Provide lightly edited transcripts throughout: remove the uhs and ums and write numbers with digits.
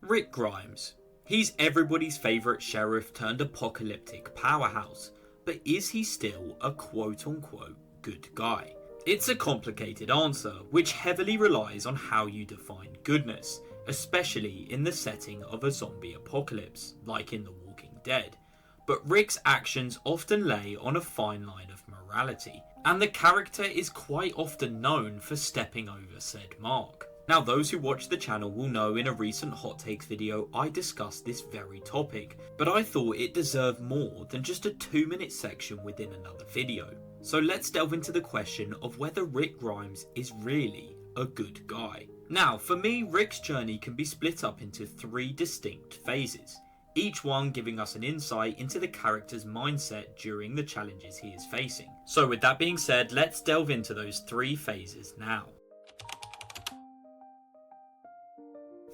Rick Grimes. He's everybody's favourite sheriff turned apocalyptic powerhouse, but is he still a quote-unquote good guy? It's a complicated answer, which heavily relies on how you define goodness, especially in the setting of a zombie apocalypse, like in The Walking Dead. But Rick's actions often lay on a fine line of morality, and the character is quite often known for stepping over said mark. Now, those who watch the channel will know in a recent Hot Takes video I discussed this very topic, but I thought it deserved more than just a 2-minute section within another video. So let's delve into the question of whether Rick Grimes is really a good guy. Now, for me, Rick's journey can be split up into 3 distinct phases, each one giving us an insight into the character's mindset during the challenges he is facing. So with that being said, let's delve into those 3 phases now.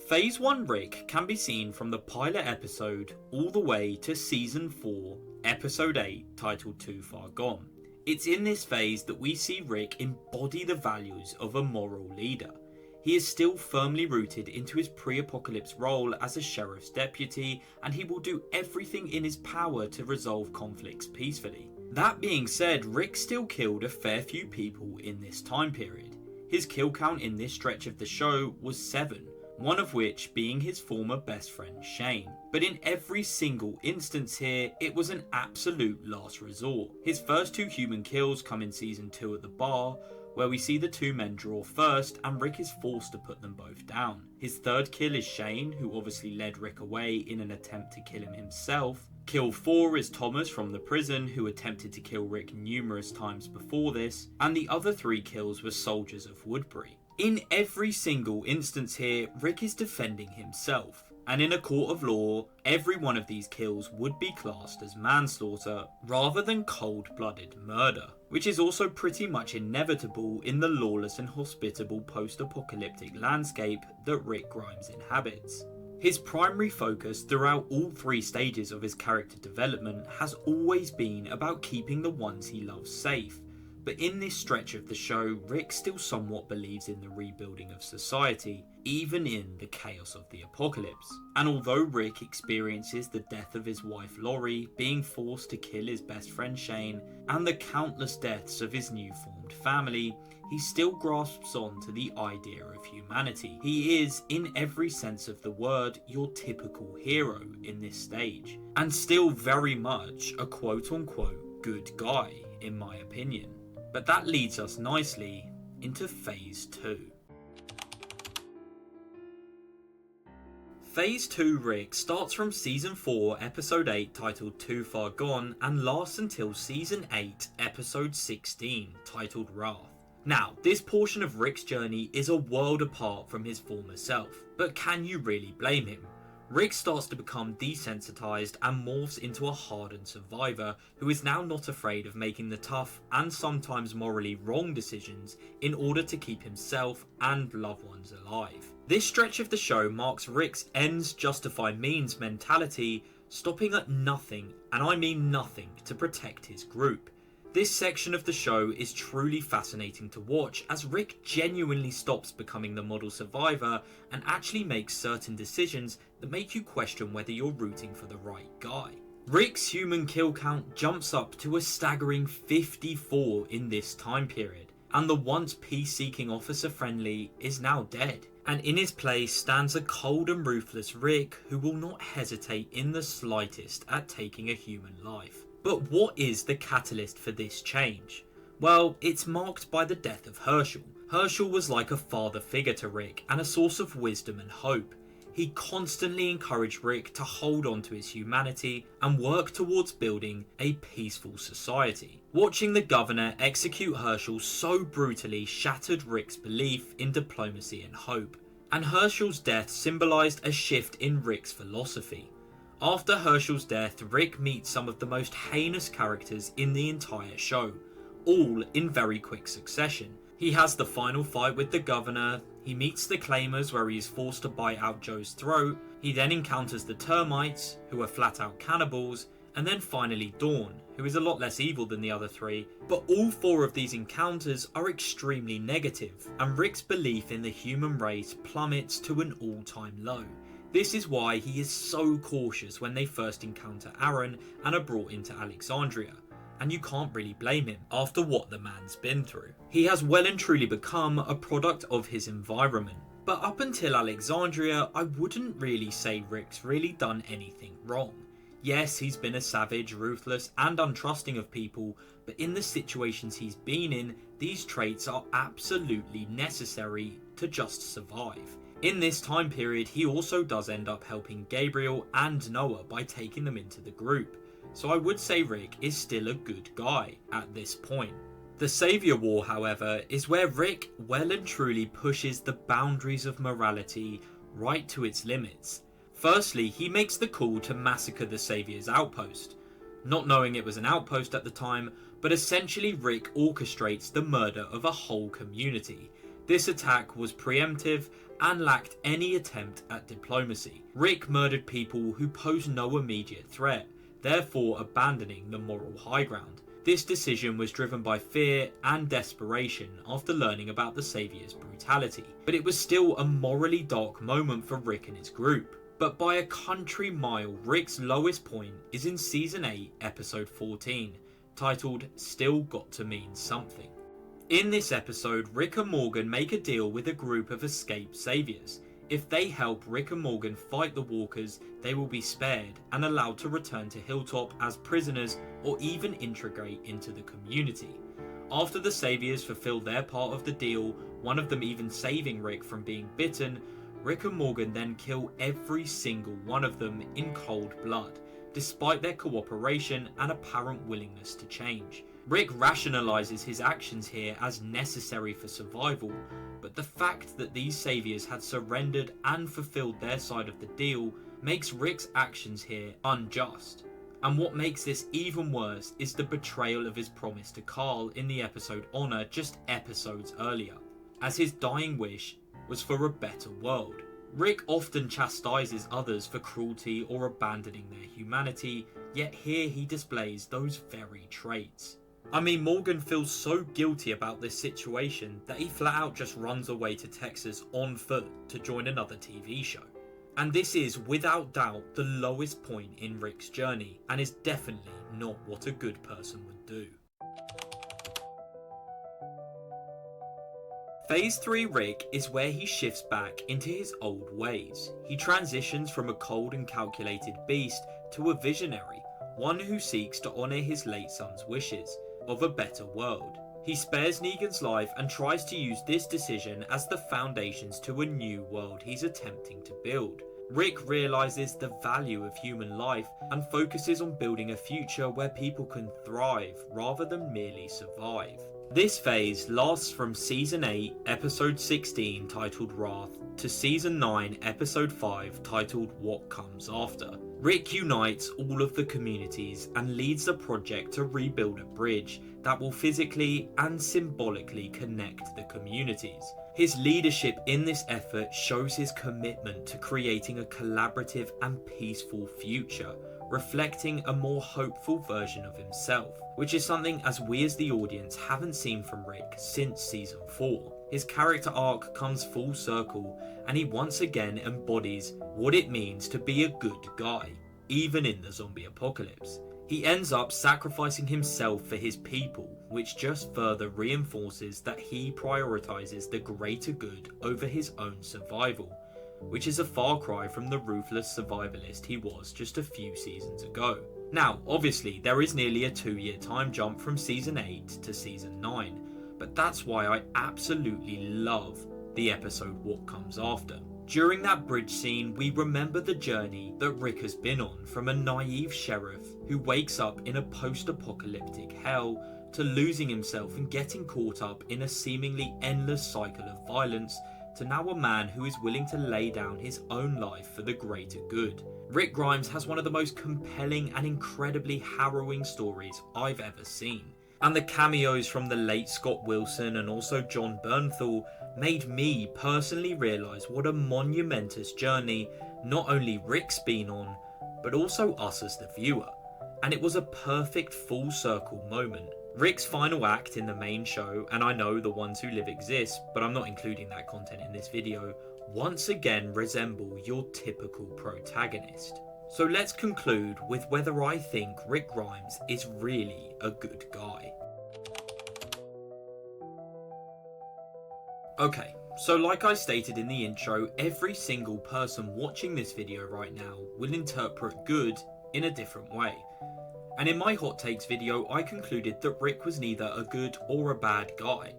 Phase 1 Rick can be seen from the pilot episode all the way to Season 4, Episode 8, titled Too Far Gone. It's in this phase that we see Rick embody the values of a moral leader. He is still firmly rooted into his pre-apocalypse role as a sheriff's deputy, and he will do everything in his power to resolve conflicts peacefully. That being said, Rick still killed a fair few people in this time period. His kill count in this stretch of the show was 7. One of which being his former best friend Shane. But in every single instance here, it was an absolute last resort. His first 2 human kills come in Season 2 at the bar, where we see the 2 men draw first and Rick is forced to put them both down. His 3rd kill is Shane, who obviously led Rick away in an attempt to kill him himself. Kill 4 is Thomas from the prison, who attempted to kill Rick numerous times before this, and the other 3 kills were soldiers of Woodbury. In every single instance here, Rick is defending himself, and in a court of law, every one of these kills would be classed as manslaughter rather than cold-blooded murder, which is also pretty much inevitable in the lawless and hospitable post-apocalyptic landscape that Rick Grimes inhabits. His primary focus throughout all 3 stages of his character development has always been about keeping the ones he loves safe. But in this stretch of the show, Rick still somewhat believes in the rebuilding of society, even in the chaos of the apocalypse. And although Rick experiences the death of his wife Lori, being forced to kill his best friend Shane, and the countless deaths of his new formed family, he still grasps on to the idea of humanity. He is, in every sense of the word, your typical hero in this stage, and still very much a quote-unquote good guy, in my opinion. But that leads us nicely into Phase 2. Phase 2 Rick starts from Season 4 Episode 8 titled Too Far Gone and lasts until Season 8 Episode 16 titled Wrath. Now, this portion of Rick's journey is a world apart from his former self, but can you really blame him? Rick starts to become desensitized and morphs into a hardened survivor who is now not afraid of making the tough and sometimes morally wrong decisions in order to keep himself and loved ones alive. This stretch of the show marks Rick's ends justify means mentality, stopping at nothing, and I mean nothing, to protect his group. This section of the show is truly fascinating to watch as Rick genuinely stops becoming the model survivor and actually makes certain decisions that make you question whether you're rooting for the right guy. Rick's human kill count jumps up to a staggering 54 in this time period, and the once peace-seeking officer friendly is now dead. And in his place stands a cold and ruthless Rick who will not hesitate in the slightest at taking a human life. But what is the catalyst for this change? Well, it's marked by the death of Herschel. Herschel was like a father figure to Rick and a source of wisdom and hope. He constantly encouraged Rick to hold on to his humanity and work towards building a peaceful society. Watching the governor execute Herschel so brutally shattered Rick's belief in diplomacy and hope. And Herschel's death symbolised a shift in Rick's philosophy. After Herschel's death, Rick meets some of the most heinous characters in the entire show, all in very quick succession. He has the final fight with the governor, he meets the Claimers where he is forced to bite out Joe's throat, he then encounters the Termites, who are flat out cannibals, and then finally Dawn, who is a lot less evil than the other 3, but all 4 of these encounters are extremely negative, and Rick's belief in the human race plummets to an all-time low. This is why he is so cautious when they first encounter Aaron and are brought into Alexandria. And you can't really blame him after what the man's been through. He has well and truly become a product of his environment. But up until Alexandria, I wouldn't really say Rick's really done anything wrong. Yes, he's been a savage, ruthless and untrusting of people, but in the situations he's been in, these traits are absolutely necessary to just survive. In this time period, he also does end up helping Gabriel and Noah by taking them into the group. So I would say Rick is still a good guy at this point. The Saviour War, however, is where Rick well and truly pushes the boundaries of morality right to its limits. Firstly, he makes the call to massacre the Saviour's outpost. Not knowing it was an outpost at the time, but essentially Rick orchestrates the murder of a whole community. This attack was preemptive and lacked any attempt at diplomacy. Rick murdered people who posed no immediate threat, therefore abandoning the moral high ground. This decision was driven by fear and desperation after learning about the Saviour's brutality, but it was still a morally dark moment for Rick and his group. But by a country mile, Rick's lowest point is in Season 8, Episode 14, titled Still Got to Mean Something. In this episode, Rick and Morgan make a deal with a group of escaped saviors. If they help Rick and Morgan fight the walkers, they will be spared and allowed to return to Hilltop as prisoners or even integrate into the community. After the saviors fulfill their part of the deal, one of them even saving Rick from being bitten, Rick and Morgan then kill every single one of them in cold blood, despite their cooperation and apparent willingness to change. Rick rationalizes his actions here as necessary for survival, but the fact that these saviors had surrendered and fulfilled their side of the deal makes Rick's actions here unjust. And what makes this even worse is the betrayal of his promise to Carl in the episode Honor just episodes earlier, as his dying wish was for a better world. Rick often chastises others for cruelty or abandoning their humanity, yet here he displays those very traits. I mean, Morgan feels so guilty about this situation that he flat out just runs away to Texas on foot to join another TV show. And this is without doubt the lowest point in Rick's journey, and is definitely not what a good person would do. Phase 3 Rick is where he shifts back into his old ways. He transitions from a cold and calculated beast to a visionary, one who seeks to honour his late son's wishes of a better world. He spares Negan's life and tries to use this decision as the foundations to a new world he's attempting to build. Rick realises the value of human life and focuses on building a future where people can thrive rather than merely survive. This phase lasts from Season 8, Episode 16 titled Wrath to Season 9, Episode 5 titled What Comes After. Rick unites all of the communities and leads the project to rebuild a bridge that will physically and symbolically connect the communities. His leadership in this effort shows his commitment to creating a collaborative and peaceful future, reflecting a more hopeful version of himself, which is something as we as the audience haven't seen from Rick since Season 4. His character arc comes full circle and he once again embodies what it means to be a good guy, even in the zombie apocalypse. He ends up sacrificing himself for his people, which just further reinforces that he prioritizes the greater good over his own survival, which is a far cry from the ruthless survivalist he was just a few seasons ago. Now, obviously, there is nearly a 2-year time jump from Season 8 to Season 9, but that's why I absolutely love the episode What Comes After. During that bridge scene, we remember the journey that Rick has been on from a naive sheriff who wakes up in a post-apocalyptic hell to losing himself and getting caught up in a seemingly endless cycle of violence to now a man who is willing to lay down his own life for the greater good. Rick Grimes has one of the most compelling and incredibly harrowing stories I've ever seen. And the cameos from the late Scott Wilson and also John Bernthal made me personally realise what a monumentous journey not only Rick's been on, but also us as the viewer. And it was a perfect full circle moment. Rick's final act in the main show, and I know The Ones Who Live exist, but I'm not including that content in this video, once again resemble your typical protagonist. So let's conclude with whether I think Rick Grimes is really a good guy. Okay, so like I stated in the intro, every single person watching this video right now will interpret good in a different way. And in my hot takes video, I concluded that Rick was neither a good or a bad guy,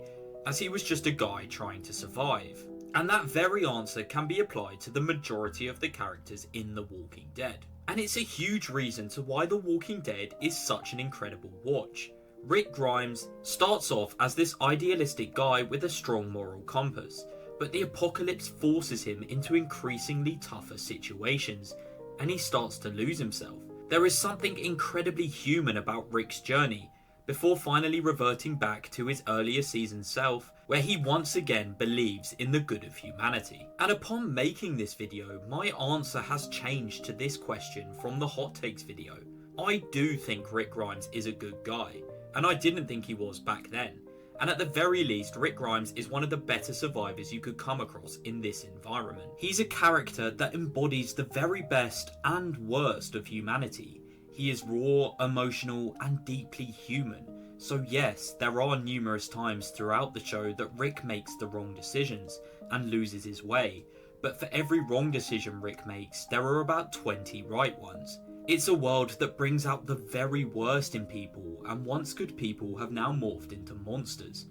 as he was just a guy trying to survive. And that very answer can be applied to the majority of the characters in The Walking Dead. And it's a huge reason to why The Walking Dead is such an incredible watch. Rick Grimes starts off as this idealistic guy with a strong moral compass, but the apocalypse forces him into increasingly tougher situations, and he starts to lose himself. There is something incredibly human about Rick's journey, before finally reverting back to his earlier season self, where he once again believes in the good of humanity. And upon making this video, my answer has changed to this question from the hot takes video. I do think Rick Grimes is a good guy, and I didn't think he was back then. And at the very least, Rick Grimes is one of the better survivors you could come across in this environment. He's a character that embodies the very best and worst of humanity. He is raw, emotional, and deeply human. So yes, there are numerous times throughout the show that Rick makes the wrong decisions and loses his way, but for every wrong decision Rick makes, there are about 20 right ones. It's a world that brings out the very worst in people, and once good people have now morphed into monsters.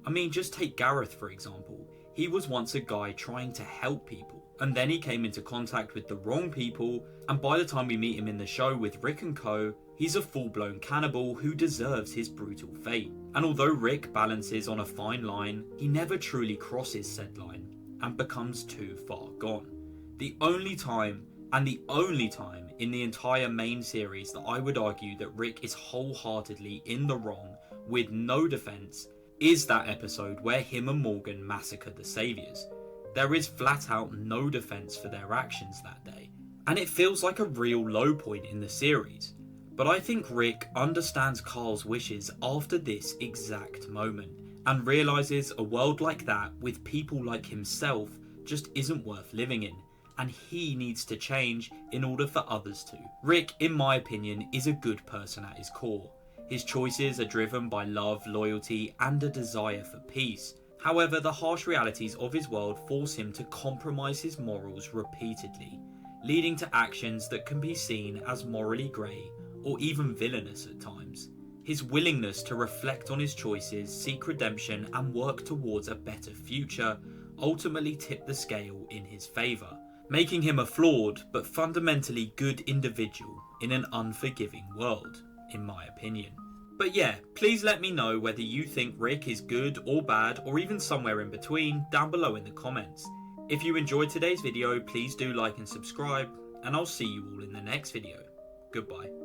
I mean, just take Gareth for example. He was once a guy trying to help people, and then he came into contact with the wrong people, and by the time we meet him in the show with Rick and co, he's a full-blown cannibal who deserves his brutal fate. And although Rick balances on a fine line, he never truly crosses said line, and becomes too far gone. The only time in the entire main series that I would argue that Rick is wholeheartedly in the wrong with no defense is that episode where him and Morgan massacre the Saviors. There is flat out no defense for their actions that day, and it feels like a real low point in the series. But I think Rick understands Carl's wishes after this exact moment, and realises a world like that with people like himself just isn't worth living in, and he needs to change in order for others to. Rick, in my opinion, is a good person at his core. His choices are driven by love, loyalty, and a desire for peace. However, the harsh realities of his world force him to compromise his morals repeatedly, leading to actions that can be seen as morally grey or even villainous at times. His willingness to reflect on his choices, seek redemption, and work towards a better future ultimately tip the scale in his favour, making him a flawed but fundamentally good individual in an unforgiving world, in my opinion. But yeah, please let me know whether you think Rick is good or bad, or even somewhere in between, down below in the comments. If you enjoyed today's video, please do like and subscribe, and I'll see you all in the next video. Goodbye.